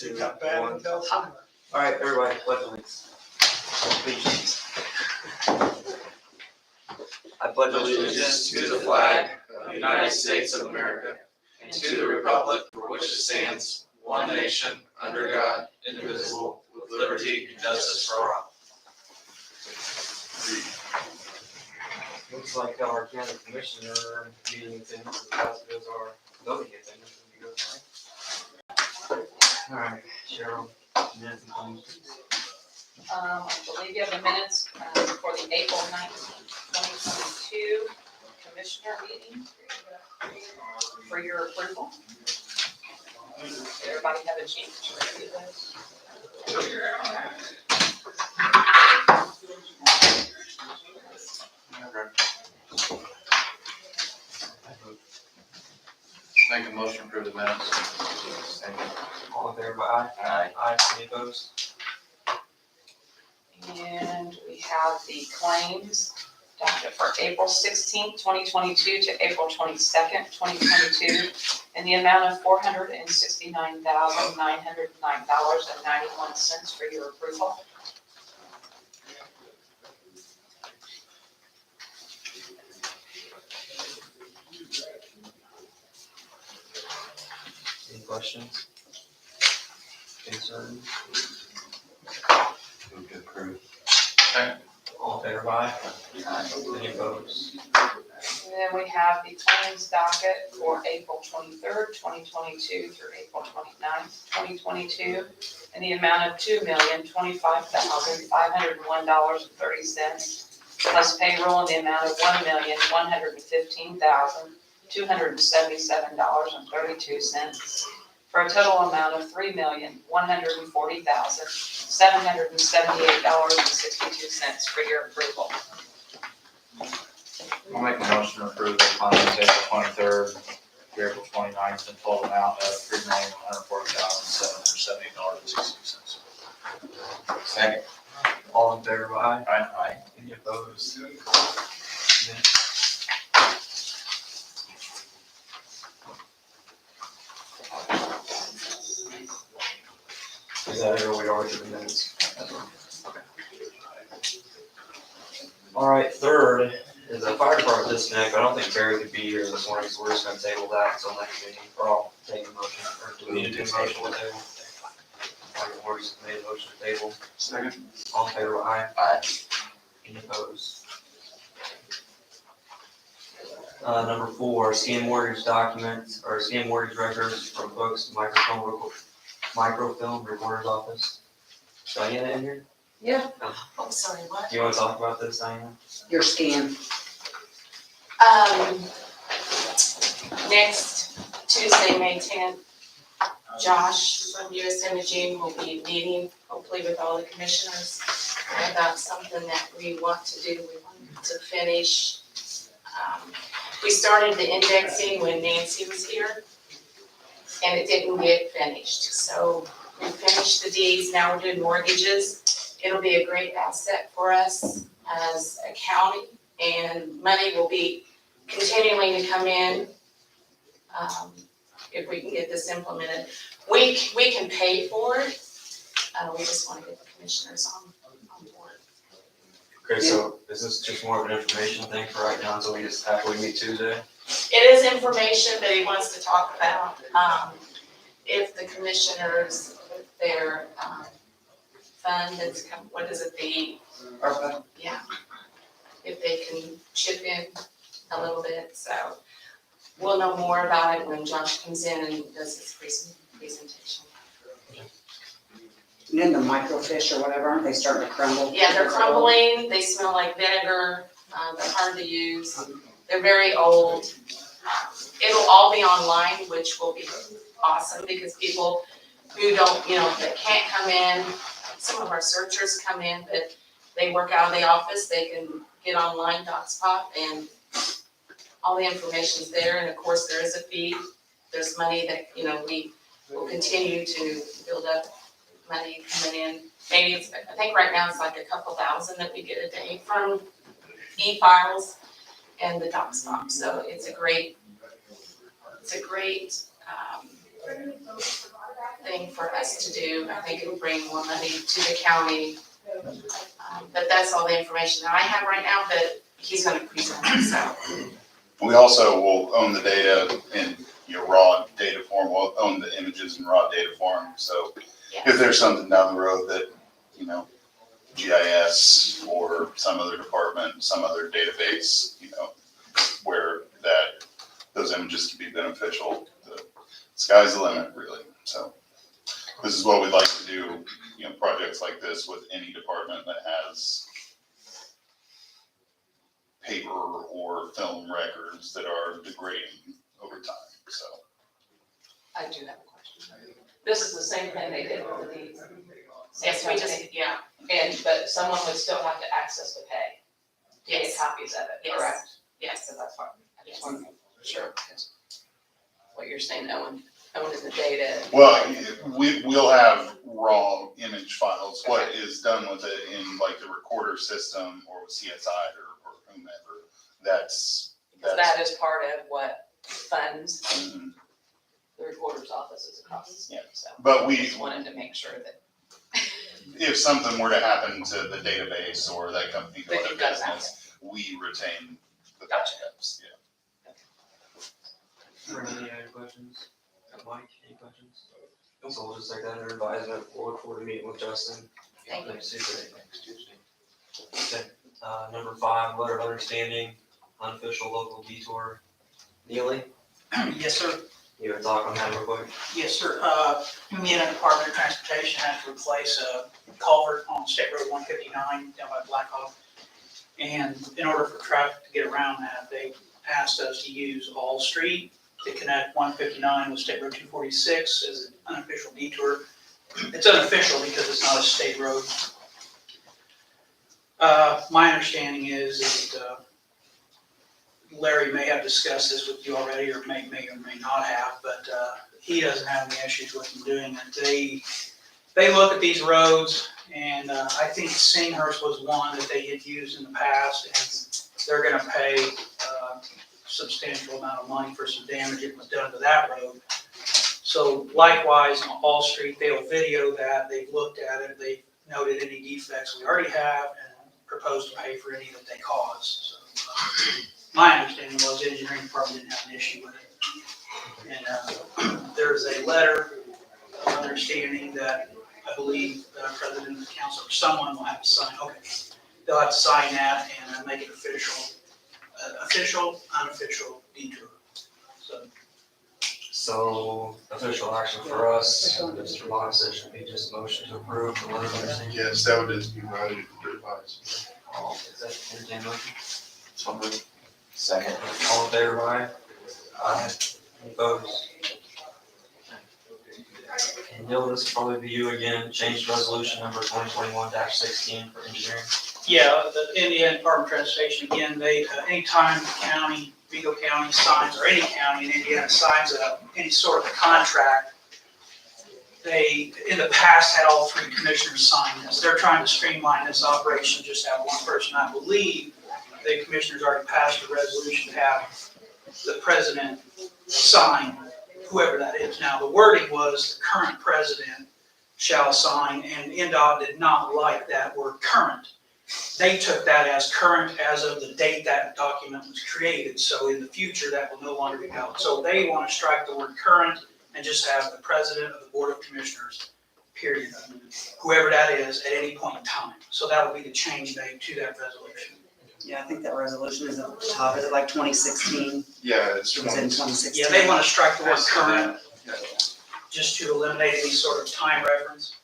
2, Got bad 1. intel somewhere. All right, everybody, pledge allegiance. Allegiance. I pledge allegiance to the flag of the United States of America and to the republic for which it stands, one nation, under God, indivisible, with liberty and justice for all. Looks like our county commissioner meeting attendance is as good as our voting attendance. All right, Cheryl, minutes and claims. I believe you have the minutes for the April 19th, 2022 commissioner meeting for your approval. Did everybody have a chance to review those? Make a motion to approve the minutes. All in favor, aye? Aye. Aye, any opposed? And we have the claims docket for April 16th, 2022 to April 22nd, 2022, in the amount of $469,909.91 for your approval. Any questions? Concerns? Move to approve. All in favor, aye? Any opposed? And then we have the claims docket for April 23rd, 2022 through April 29th, 2022, in the amount of $2,025,501.30, plus payroll in the amount of $1,115,277.32, for a total amount of $3,140,778.62 for your approval. I'll make a motion to approve the claims April 23rd, April 29th, and total amount of $3,140,778.62. Second. All in favor, aye? Aye. Any opposed? Is that everyone we already did the minutes? Okay. All right, third is the fire department disconnect. I don't think Barry could be here this morning, so we're just gonna table that until next meeting, or I'll take a motion, or do we need to do a motion to table? Michael Morris made a motion to table. Second. All in favor, aye? Aye. Any opposed? Number 4, scan mortgage documents, or scan mortgage records from folks to microfilm recorder's office. Diana in here? Yeah. Oh, sorry, what? Do you want to talk about this, Diana? Your scan. Next Tuesday, May 10th, Josh from US Imaging will be meeting, hopefully with all the commissioners, about something that we want to do. We want to finish. We started the indexing when Nancy was here, and it didn't get finished. So we finished the deeds, now we're doing mortgages. It'll be a great asset for us as a county, and money will be continuing to come in if we can get this implemented. We can pay for it. We just want to get the commissioners on board. Okay, so is this just more of an information thing for right now until after we meet Tuesday? It is information that he wants to talk about. If the commissioners, with their fund that's come, what is it, the ARPA. Yeah, if they can chip in a little bit, so we'll know more about it when Josh comes in and does his presentation. And then the microfiche or whatever, aren't they starting to crumble? Yeah, they're crumbling, they smell like vinegar, they're hard to use, they're very old. It'll all be online, which will be awesome, because people who don't, that can't come in, some of our searchers come in, but they work out of the office, they can get online, Dotspot, and all the information's there, and of course, there is a fee. There's money that, we will continue to build up money coming in. Maybe I think right now it's like a couple thousand that we get a day from e-files and the Dotspot, so it's a great thing for us to do. I think it'll bring more money to the county. But that's all the information that I have right now, but he's gonna present it, so. We also will own the data in raw data form. We'll own the images in raw data form. So if there's something down the road that, GIS or some other department, some other database, where those images can be beneficial, the sky's the limit, really. So this is what we'd like to do, projects like this with any department that has paper or film records that are degrading over time, so. I do have a question. This is the same thing they did with the deeds. Yes, we just, yeah, But someone would still have to access the pay, to get yes, copies of it, Yes. correct? yes, So that's fine. I just yes. want to make sure, because what you're saying, owning the data. Well, we'll have raw image files. What is done with it in like the recorder system or with CSI or whomever, that's. That is part of what funds Mhm. the recorder's offices across the state, so. But I just wanted to make sure that. if something were to happen to the database or that company That going you've to got that. business, we retain the Gotcha. backups, Brandon, any other questions? Mike, any questions? So we'll just take that under advisement. We'll look forward to meeting with Justin. Thank you. Next Tuesday. Okay, number 5, letter of understanding, unofficial local detour. Neely, Yes, sir. you want to talk on that real quick? Yes, sir. Indiana Department of Transportation has to replace a culvert on State Road 159 down by Blackhawk. And in order for traffic to get around that, they asked us to use All Street to connect 159 with State Road 246 as an unofficial detour. It's unofficial because it's not a state road. My understanding is that Larry may have discussed this with you already, or may or may not have, but he doesn't have any issues with them doing it. They look at these roads, and I think Singhurst was one that they had used in the past, and they're gonna pay a substantial amount of money for some damage that was done to that road. So likewise, on All Street, they'll video that, they've looked at it, they've noted any defects we already have, and proposed to pay for any that they caused, so. My understanding was the engineering department didn't have an issue with it. And there's a letter of understanding that I believe the president of the council or someone will have to sign. Okay, they'll have to sign that and make it official, unofficial detour. So official action for us, Mr. Moxley, should be just motion to approve the letter of understanding. Yes, that would just be voted for advice. Is that entertained motion? So moved. Second. All in favor, aye? Aye. Any opposed? And Neil, this will probably be you again, change resolution number 2021-16 for engineering. Yeah, the Indiana Department of Transportation, again, they, anytime the county, Vigo County signs, or any county in Indiana signs any sort of contract, they, in the past, had all 3 commissioners sign this. They're trying to streamline this operation, just have one person. I believe the commissioners already passed a resolution to have the president sign, whoever that is. Now, the wording was the current president shall sign, and NDOT did not like that word current. They took that as current as of the date that document was created, so in the future, that will no longer be valid. So they want to strike the word current and just have the president of the Board of Commissioners, period, whoever that is at any point in time. So that would be the change made to that resolution. Yeah, I think that resolution is at the top. Is it like 2016? Yeah, it's It was in 2016. Yeah, they want to strike the word current, just to eliminate any sort of time reference.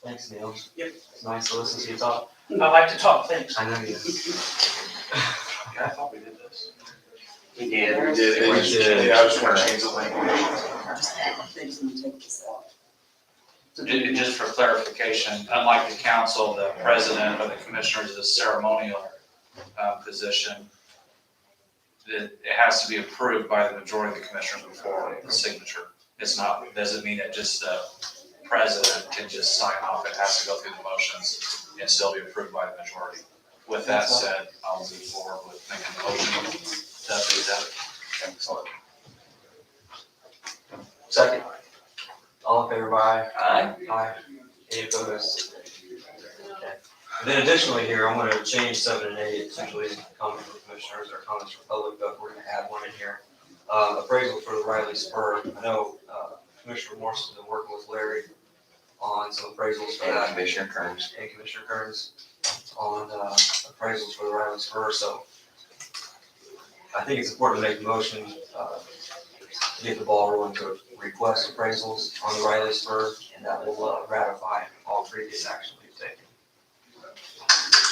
Thanks, Neil. Yep. It's nice to listen to you talk. I like to talk things. I know you. I thought we did this. We did. We did. Yeah, I just want to change the language. They're just gonna take this out. Just for clarification, unlike the council, the president or the commissioners is a ceremonial position. It has to be approved by the majority of the commissioners before the signature. It's not, doesn't mean that just the president can just sign off. It has to go through the motions and still be approved by the majority. With that said, I'll move forward with making a motion to update that. Excellent. Second. All in favor, aye? Aye. Aye. Any opposed? Okay. And then additionally here, I'm gonna change 7 and 8, essentially comments from commissioners or comments from public, but we're gonna add one in here. Appraisal for the Riley Spur. I know, Commissioner Morrison's been working with Larry on some appraisals for And that, Commissioner Kearns. and Commissioner Kearns on, appraisals for the Riley Spur, so I think it's important to make a motion, to get the ball rolling to request appraisals on the Riley Spur, and that will ratify all previous action we've taken.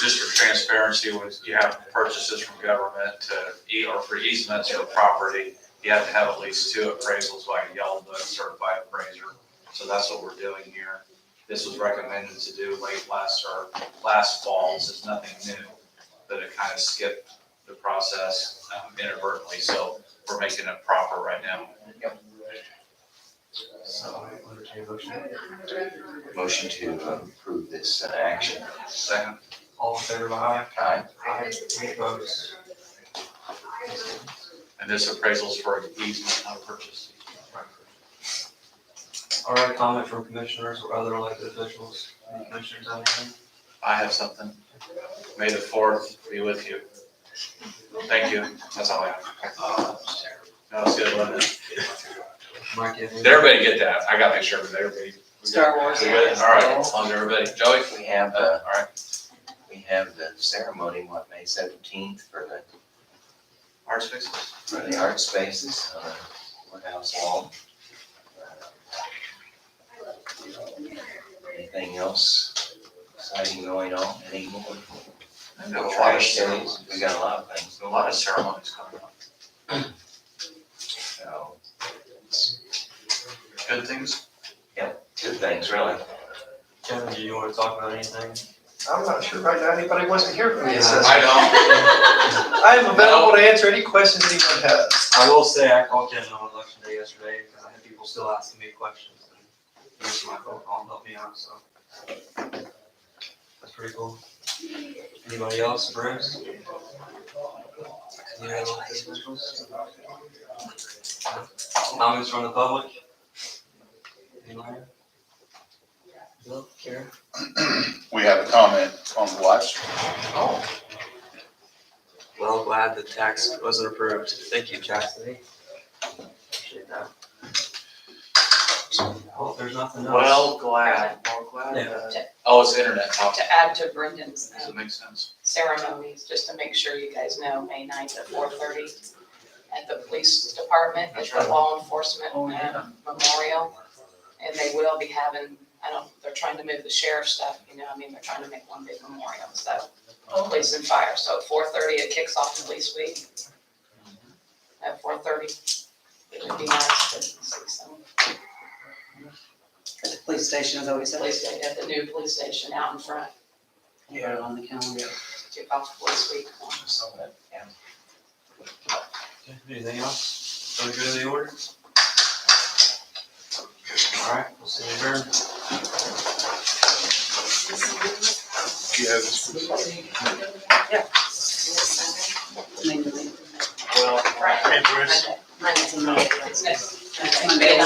Just for transparency, when you have purchases from government or for easements or property, you have to have at least 2 appraisals by a yellow book certified appraiser. So that's what we're doing here. This was recommended to do late last fall. This is nothing new, but it kind of skipped the process inadvertently. So we're making it proper right now. So, entertain a motion. Motion to approve this action. Second. All in favor, aye? Aye. Aye. Any opposed? And this appraisal's for easement, not purchase. All right, comment from commissioners or other elected officials? Any commissioners have anything? I have something. May the 4th be with you. Thank you. That's all I have. No, it's good, wasn't it? Mike, you have anything? Did everybody get that? I gotta make sure that everybody. Star Wars. We good? All right, as long as everybody. Joey? We have, All right. we have the ceremony, May 17th for Arts fixes. the art spaces on the courthouse wall. Anything else exciting going on anymore? I know, Trash days, we got a lot of things. a lot of ceremonies coming up. So, Good things. good things, really. Kevin, do you want to talk about anything? I'm not sure right now anybody wants to hear from me. Yeah. So I know. I am available to answer any questions anyone has. I will say, I called Kevin on election day yesterday, because I had people still asking me questions, and he answered my phone call and helped me out, so. That's pretty cool. Anybody else, Bruce? Any other elected officials? Comments from the public? Anybody? Bill, Karen? We have a comment on the live stream. Oh. Well, glad the tax wasn't approved. Thank you, Chastity. Appreciate that. Well, if there's nothing else. Well, glad. Yeah. Oh, it's internet talk. To add to Brendan's Does it make sense? ceremonies, just to make sure you guys know, May 9th at 4:30 at the police department, at the law enforcement memorial. And they will be having, they're trying to move the sheriff stuff, they're trying to make one big memorial, so, police and fire. So at 4:30, it kicks off police week. At 4:30, it would be nice to see some At the police station, as always said. police at the new police station out in front, Put it on the calendar. kick off police week. Okay, anything else? So good in the order? All right, we'll see you adjourned. Maybe. Well, Right. hey, Bruce. It's next. Monday.